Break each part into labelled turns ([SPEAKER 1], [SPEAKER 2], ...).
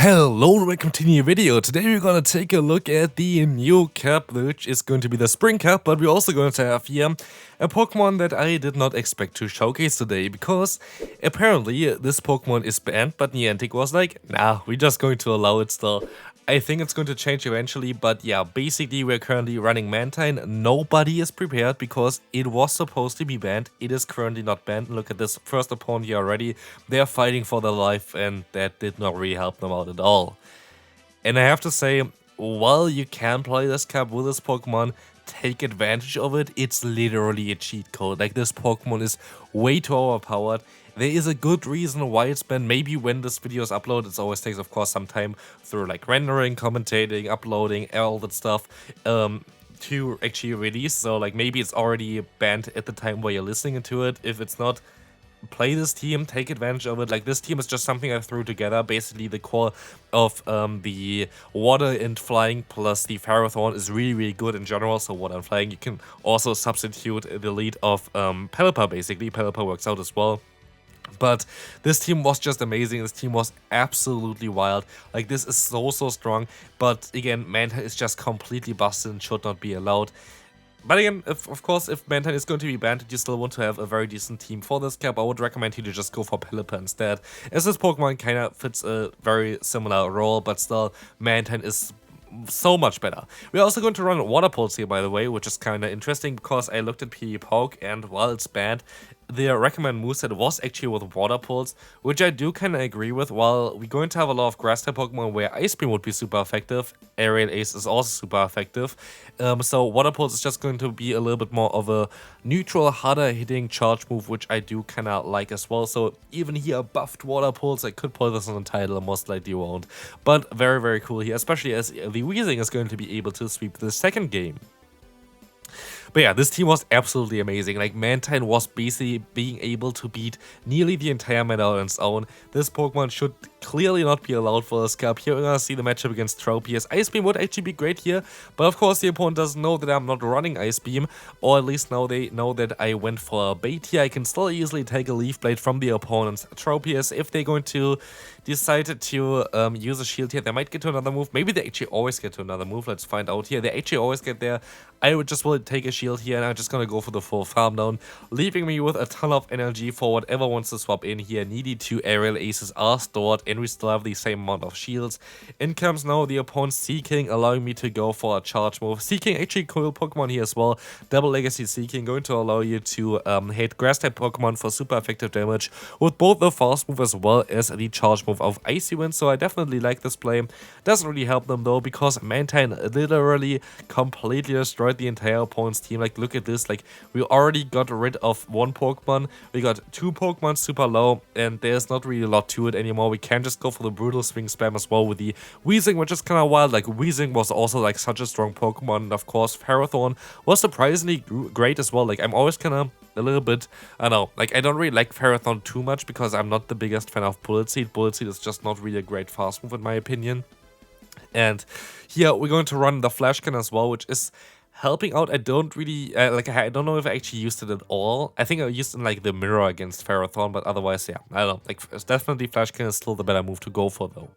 [SPEAKER 1] Hello and welcome to a new video. Today we're gonna take a look at the new cup, which is going to be the Spring Cup, but we're also going to have here a Pokemon that I did not expect to showcase today, because apparently this Pokemon is banned, but Niantic was like, nah, we're just going to allow it still. I think it's going to change eventually, but yeah, basically we're currently running Mantine. Nobody is prepared because it was supposed to be banned. It is currently not banned. Look at this first opponent here already. They're fighting for their life, and that did not really help them out at all. And I have to say, while you can play this cup with this Pokemon, take advantage of it. It's literally a cheat code. Like, this Pokemon is way too overpowered. There is a good reason why it's been. Maybe when this video is uploaded, it always takes, of course, some time through like rendering, commentating, uploading, all that stuff to actually release. So like maybe it's already banned at the time where you're listening to it. If it's not, play this team, take advantage of it. Like, this team is just something I threw together. Basically, the core of the water and flying plus the Ferrothorn is really good in general. So water and flying, you can also substitute the lead of Pelipper. Basically, Pelipper works out as well. But this team was just amazing. This team was absolutely wild. Like, this is so strong. But again, Mantine is just completely busted and should not be allowed. But again, of course, if Mantine is going to be banned and you still want to have a very decent team for this cap, I would recommend you to just go for Pelipper instead, as this Pokemon kind of fits a very similar role, but still, Mantine is so much better. We're also going to run Water Pulse here, by the way, which is kind of interesting because I looked at PvPoke, and while it's banned, the recommend moveset was actually with Water Pulse, which I do kind of agree with. While we're going to have a lot of grass type Pokemon where Ice Beam would be super effective, Aerial Ace is also super effective. So Water Pulse is just going to be a little bit more of a neutral, harder hitting charge move, which I do kind of like as well. So even here, buffed Water Pulse, I could put this on the title, most likely won't. But very cool here, especially as the Weezing is going to be able to sweep the second game. But yeah, this team was absolutely amazing. Like, Mantine was basically being able to beat nearly the entire meta on its own. This Pokemon should clearly not be allowed for this cup. Here we're gonna see the matchup against Tropius. Ice Beam would actually be great here, but of course the opponent doesn't know that I'm not running Ice Beam, or at least now they know that I went for a bait here. I can still easily take a Leaf Blade from the opponent's Tropius. If they're going to decide to use a shield here, they might get to another move. Maybe they actually always get to another move. Let's find out here. They actually always get there. I would just will take a shield here, and I'm just gonna go for the full farm down, leaving me with a ton of energy for whatever wants to swap in here. Needy 2 Aerial Aces are stored, and we still have the same amount of shields. In comes now the opponent Seeking, allowing me to go for a charge move. Seeking, actually cool Pokemon here as well. Double Legacy Seeking, going to allow you to hit grass type Pokemon for super effective damage with both the fast move as well as the charge move of Icy Wind. So I definitely like this play. Doesn't really help them though, because Mantine literally completely destroyed the entire opponent's team. Like, look at this. Like, we already got rid of one Pokemon. We got two Pokemon super low, and there's not really a lot to it anymore. We can just go for the brutal swing spam as well with the Weezing, which is kind of wild. Like, Weezing was also like such a strong Pokemon, and of course Ferrothorn was surprisingly great as well. Like, I'm always kind of a little bit, I don't know, like, I don't really like Ferrothorn too much because I'm not the biggest fan of Bullet Seed. Bullet Seed is just not really a great fast move in my opinion. And here we're going to run the Flash Cannon as well, which is helping out. I don't really I don't know if I actually used it at all. I think I used it in like the mirror against Ferrothorn, but otherwise, yeah, I don't know. Like, it's definitely Flash Cannon is still the better move to go for though.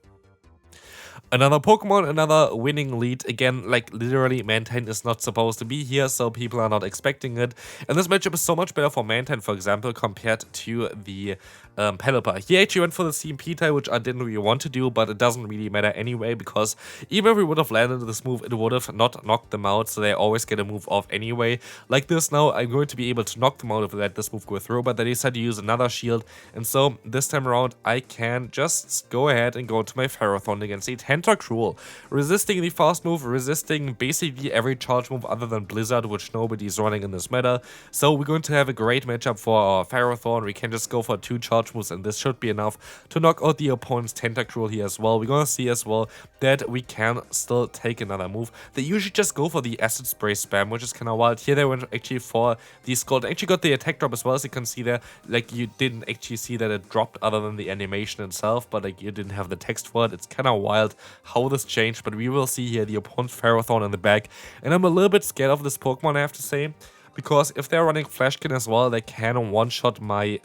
[SPEAKER 1] Another Pokemon, another winning lead. Again, like, literally, Mantine is not supposed to be here, so people are not expecting it. And this matchup is so much better for Mantine, for example, compared to the Pelipper. He actually went for the CMP type, which I didn't really want to do, but it doesn't really matter anyway, because even if we would have landed this move, it would have not knocked them out, so they always get a move off anyway. Like this now, I'm going to be able to knock them out if I let this move go through, but they decided to use another shield, and so this time around, I can just go ahead and go to my Ferrothorn against the Tenta-cruel, resisting the fast move, resisting basically every charge move other than Blizzard, which nobody's running in this meta. So we're going to have a great matchup for our Ferrothorn. We can just go for 2 charge moves, and this should be enough to knock out the opponent's Tenta-cruel here as well. We're gonna see as well that we can still take another move. They usually just go for the Acid Spray spam, which is kind of wild. Here they went actually for the Scald. Actually got the attack drop as well, as you can see there. Like, you didn't actually see that it dropped other than the animation itself, but like, you didn't have the text for it. It's kind of wild how this changed, but we will see here the opponent's Ferrothorn in the back, and I'm a little bit scared of this Pokemon, I have to say. because if they're running Flashkin as well, they can one-shot my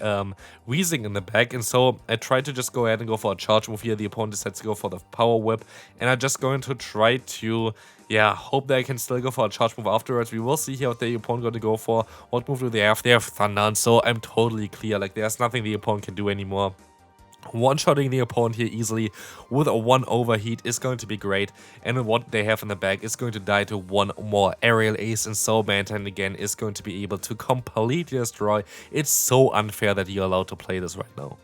[SPEAKER 1] Weezing in the back, and so I tried to just go ahead and go for a charge move here. The opponent decides to go for the Power Whip, and I'm just going to try to, yeah, hope that I can still go for a charge move afterwards. We will see here what the opponent going to go for. What move do they have? They have Thunder, and so I'm totally clear. Like, there's nothing the opponent can do anymore. One-shotting the opponent here easily with a 1 overheat is going to be great, and what they have in the bag is going to die to 1 more aerial ace, and so Mantine again is going to be able to completely destroy. It's so unfair that you're allowed to play this right now.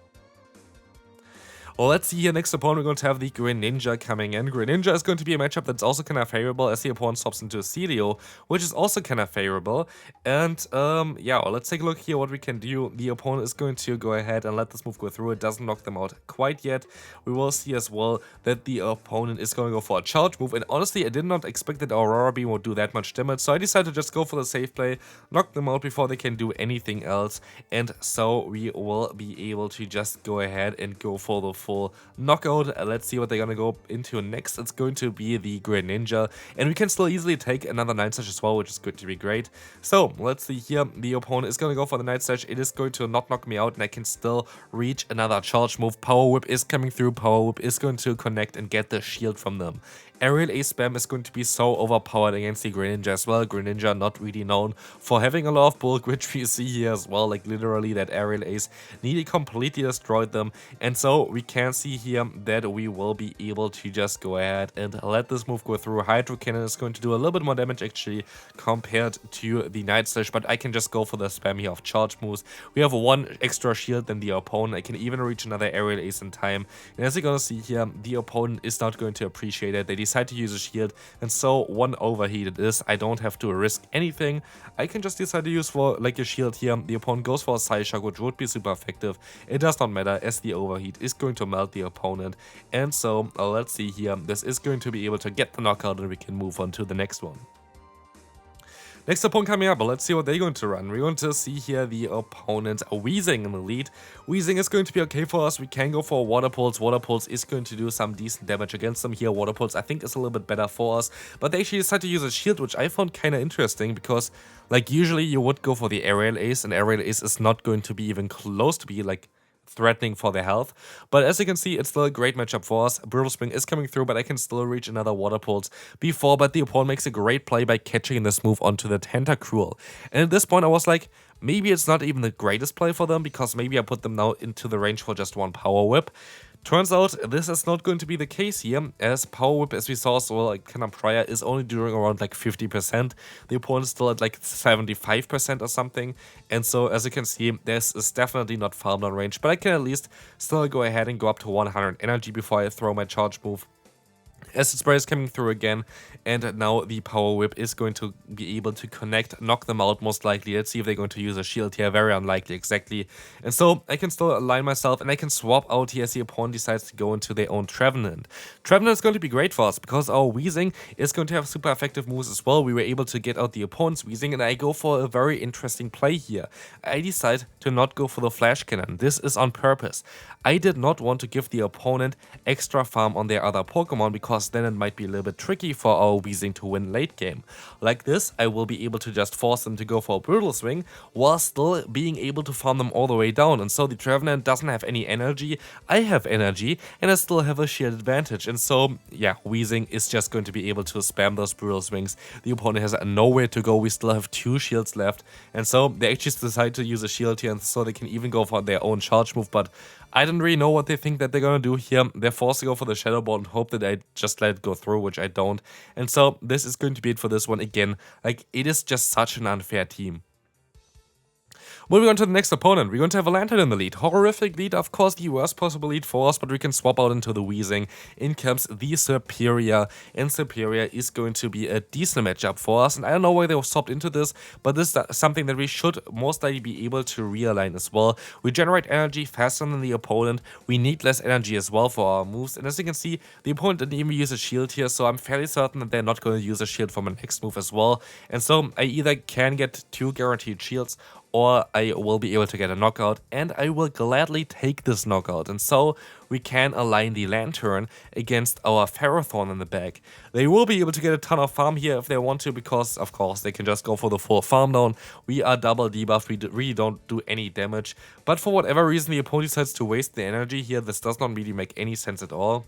[SPEAKER 1] Well, let's see here. Next opponent, we're going to have the Greninja coming in. Greninja is going to be a matchup that's also kind of favorable as the opponent swaps into a Celio, which is also kind of favorable. And yeah, well, let's take a look here what we can do. The opponent is going to go ahead and let this move go through. It doesn't knock them out quite yet. We will see as well that the opponent is going to go for a charge move. And honestly, I did not expect that Aurora Beam would do that much damage. So I decided to just go for the safe play, knock them out before they can do anything else. And so we will be able to just go ahead and go for the full knockout. Let's see what they're gonna go into next. It's going to be the Greninja, and we can still easily take another Night Slash as well, which is going to be great. So let's see here. The opponent is gonna go for the Night Slash. It is going to not knock me out, and I can still reach another charge move. Power Whip is coming through. Power Whip is going to connect and get the shield from them. Aerial Ace spam is going to be so overpowered against the Greninja as well. Greninja not really known for having a lot of bulk, which we see here as well. Like literally that Aerial Ace nearly completely destroyed them. And so we can see here that we will be able to just go ahead and let this move go through. Hydro Cannon is going to do a little bit more damage actually compared to the Night Slash, but I can just go for the spam here of charge moves. We have 1 extra shield than the opponent. I can even reach another Aerial Ace in time. And as you're gonna see here, the opponent is not going to appreciate it. They decide to use a shield, and so 1 overheat it is. I don't have to risk anything. I can just decide to use for like a shield here. The opponent goes for a Psyshock, which would be super effective. It does not matter as the overheat is going to melt the opponent. And so let's see here. This is going to be able to get the knockout, and we can move on to the next one. Next opponent coming up, let's see what they're going to run. We're going to see here the opponent Weezing in the lead. Weezing is going to be okay for us. We can go for Water Pulse. Water Pulse is going to do some decent damage against them here. Water Pulse I think is a little bit better for us. But they actually decided to use a shield, which I found kind of interesting because like usually you would go for the Aerial Ace, and Aerial Ace is not going to be even close to be like threatening for their health. But as you can see, it's still a great matchup for us. Brutal Spring is coming through, but I can still reach another Water Pulse before, but the opponent makes a great play by catching this move onto the Tenta-cruel. And at this point I was like, maybe it's not even the greatest play for them, because maybe I put them now into the range for just 1 Power Whip. Turns out this is not going to be the case here, as Power Whip, as we saw as well like kind of prior, is only doing around like 50%. The opponent is still at like 75% or something, and so as you can see, this is definitely not farmed on range, but I can at least still go ahead and go up to 100 energy before I throw my charge move. Acid Spray is coming through again, and now the Power Whip is going to be able to connect, knock them out most likely. Let's see if they're going to use a shield here. Very unlikely, exactly. And so I can still align myself, and I can swap out here as the opponent decides to go into their own Trevenant. Trevenant is going to be great for us because our Weezing is going to have super effective moves as well. We were able to get out the opponent's Weezing, and I go for a very interesting play here. I decide to not go for the Flash Cannon. This is on purpose. I did not want to give the opponent extra farm on their other Pokemon, because then it might be a little bit tricky for our Weezing to win late game. Like this, I will be able to just force them to go for a Brutal Swing while still being able to farm them all the way down. And so the Trevenant doesn't have any energy, I have energy, and I still have a shield advantage. And so, yeah, Weezing is just going to be able to spam those Brutal Swings. The opponent has nowhere to go. We still have 2 shields left. And so they actually decide to use a shield here, and so they can even go for their own charge move. But I don't really know what they think that they're gonna do here. They're forced to go for the Shadow Ball and hope that I just let it go through, which I don't. And so this is going to be it for this one again. Like, it is just such an unfair team. Moving on to the next opponent, we're going to have a Lantern in the lead. Horrific lead, of course, the worst possible lead for us, but we can swap out into the Weezing. In comes the Superior, and Superior is going to be a decent matchup for us. And I don't know why they were swapped into this, but this is something that we should most likely be able to realign as well. We generate energy faster than the opponent. We need less energy as well for our moves. And as you can see, the opponent didn't even use a shield here, so I'm fairly certain that they're not going to use a shield for my next move as well. And so I either can get 2 guaranteed shields, or I I will be able to get a knockout, and I will gladly take this knockout. And so we can align the Lantern against our Ferrothorn in the back. They will be able to get a ton of farm here if they want to, because of course they can just go for the full farm down. We are double debuffed, we really don't do any damage, but for whatever reason the opponent decides to waste the energy here. This does not really make any sense at all.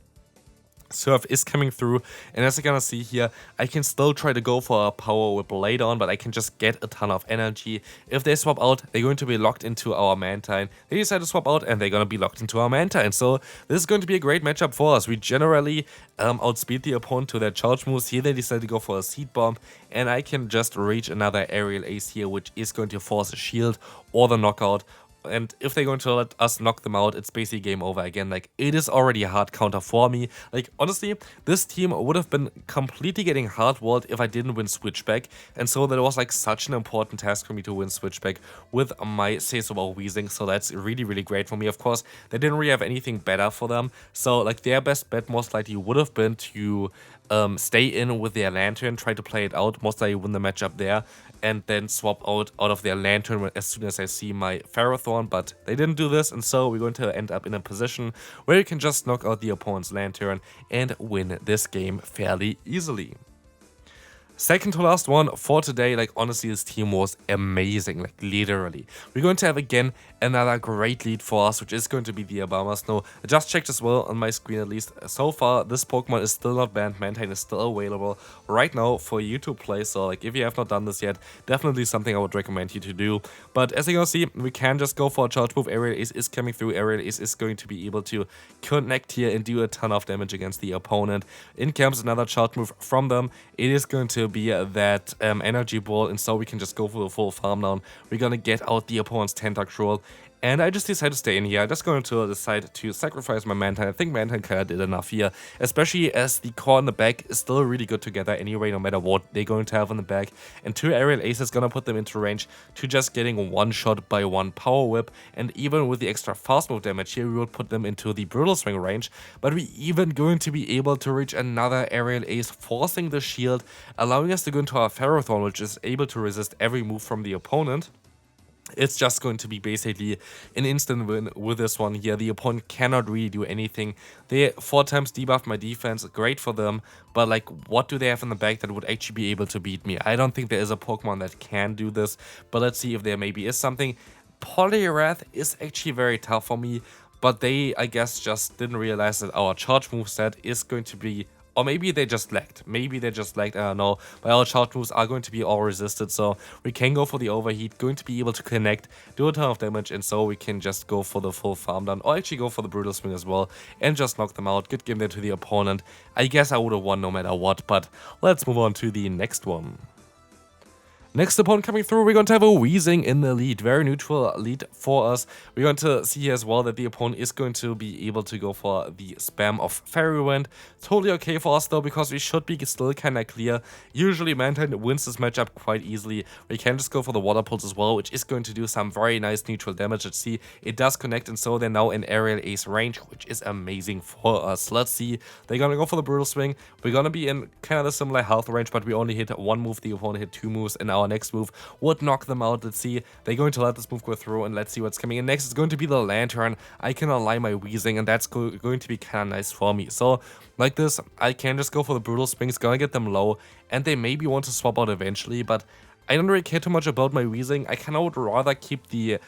[SPEAKER 1] Surf is coming through, and as you're gonna see here, I can still try to go for a Power Whip later on, but I can just get a ton of energy. If they swap out, they're going to be locked into our Mantine. They decide to swap out, and they're gonna be locked into our Mantine. So this is going to be a great matchup for us. We generally outspeed the opponent to their charge moves. Here they decide to go for a Seed Bomb, and I can just reach another Aerial Ace here, which is going to force a shield or the knockout. And if they're going to let us knock them out, it's basically game over again. Like, it is already a hard counter for me. Like, honestly, this team would have been completely getting hard-walled if I didn't win Switchback. And so that was like such an important task for me to win Switchback with my say-so about Weezing. So that's really, really great for me. Of course, they didn't really have anything better for them. So, like, their best bet most likely would have been to stay in with their Lantern, try to play it out, most likely win the matchup there, and then swap out of their Lantern as soon as I see my Ferrothorn, but they didn't do this, and so we're going to end up in a position where you can just knock out the opponent's Lantern and win this game fairly easily. Second to last one for today. Like, honestly, this team was amazing, like, literally. We're going to have, again, another great lead for us, which is going to be the Abomasnow. I just checked as well on my screen, at least. So far, this Pokemon is still not banned. Mantine is still available right now for you to play. So, like, if you have not done this yet, definitely something I would recommend you to do. But as you can see, we can just go for a charge move. Aerial Ace is coming through. Aerial Ace is going to be able to connect here and do a ton of damage against the opponent. In comes another charge move from them. It is going to be that energy ball, and so we can just go for the full farm down. We're gonna get out the opponent's Tenta-cruel, and I just decided to stay in here. I'm just going to decide to sacrifice my Mantine. I think Mantine kinda did enough here, especially as the core in the back is still really good together anyway, no matter what they're going to have in the back. And 2 Aerial Aces gonna put them into range to just getting one shot by 1 Power Whip, and even with the extra fast move damage here, we would put them into the Brutal Swing range. But we even going to be able to reach another Aerial Ace, forcing the shield, allowing us to go into our Ferrothorn, which is able to resist every move from the opponent. It's just going to be basically an instant win with this one here. The opponent cannot really do anything. They 4 times debuffed my defense, great for them, but like, what do they have in the back that would actually be able to beat me? I don't think there is a Pokemon that can do this, but let's see if there maybe is something. Poliwrath is actually very tough for me, but they, I guess, just didn't realize that our charge moveset is going to be, or maybe they just lagged. Maybe they just lagged, I don't know. But our charge moves are going to be all resisted, so we can go for the overheat, going to be able to connect, do a ton of damage, and so we can just go for the full farm down, or actually go for the Brutal Swing as well, and just knock them out. Good game there to the opponent. I guess I would have won no matter what, but let's move on to the next one. Next opponent coming through, we're going to have a Weezing in the lead. Very neutral lead for us. We're going to see here as well that the opponent is going to be able to go for the spam of Fairy Wind. Totally okay for us though, because we should be still kind of clear. Usually Mantine wins this matchup quite easily. We can just go for the Water Pulse as well, which is going to do some very nice neutral damage. Let's see, it does connect, and so they're now in Aerial Ace range, which is amazing for us. Let's see, they're going to go for the Brutal Swing. We're going to be in kind of a similar health range, but we only hit 1 move. The opponent hit 2 moves, and our next move would knock them out. Let's see, they're going to let this move go through, and let's see what's coming in next. Is going to be the Lantern. I can align my Weezing, and that's going to be kind of nice for me. So like this, I can just go for the Brutal Swing. It's gonna get them low, and they maybe want to swap out eventually, but I don't really care too much about my Weezing. I kind of would rather keep the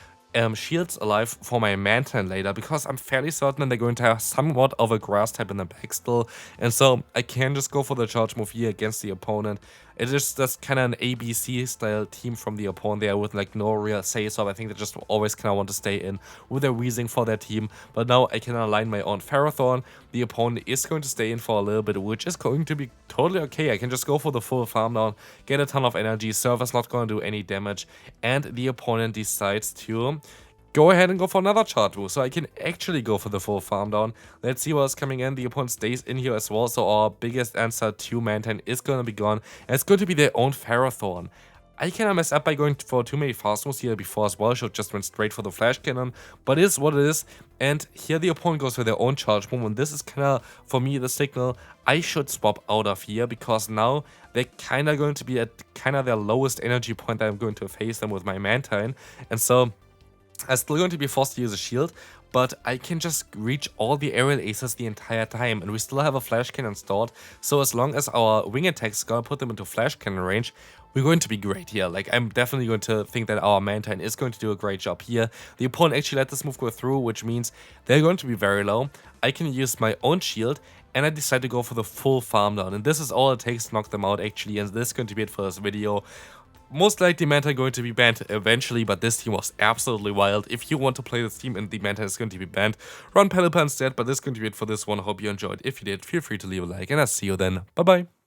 [SPEAKER 1] shields alive for my Mantine later, because I'm fairly certain they're going to have somewhat of a grass type in the back still, and so I can just go for the charge move here against the opponent. It is just kind of an ABC style team from the opponent there with like no real say, so I think they just always kind of want to stay in with their Weezing for their team. But now I can align my own Ferrothorn. The opponent is going to stay in for a little bit, which is going to be totally okay. I can just go for the full farm down, get a ton of energy, Server's not going to do any damage, and the opponent decides to go ahead and go for another charge move, so I can actually go for the full farm down. Let's see what's coming in. The opponent stays in here as well, so our biggest answer to Mantine is going to be gone, and it's going to be their own Ferrothorn. I kinda messed up by going for too many fast moves here before as well. Should just went straight for the flash cannon, but it is what it is. And here the opponent goes for their own charge move, and this is kinda, for me, the signal I should swap out of here, because now they're kinda going to be at kinda their lowest energy point that I'm going to face them with my Mantine. And so I'm still going to be forced to use a shield, but I can just reach all the aerial aces the entire time, and we still have a flash cannon stored, so as long as our wing attacks gonna put them into flash cannon range, we're going to be great here. Like, I'm definitely going to think that our Mantine is going to do a great job here. The opponent actually let this move go through, which means they're going to be very low. I can use my own shield, and I decide to go for the full farm down, and this is all it takes to knock them out actually, and this is going to be it for this video. Most likely Mantine going to be banned eventually, but this team was absolutely wild. If you want to play this team and the Mantine is going to be banned, run Pelipper instead, but this is going to be it for this one. Hope you enjoyed. If you did, feel free to leave a like, and I'll see you then. Bye bye.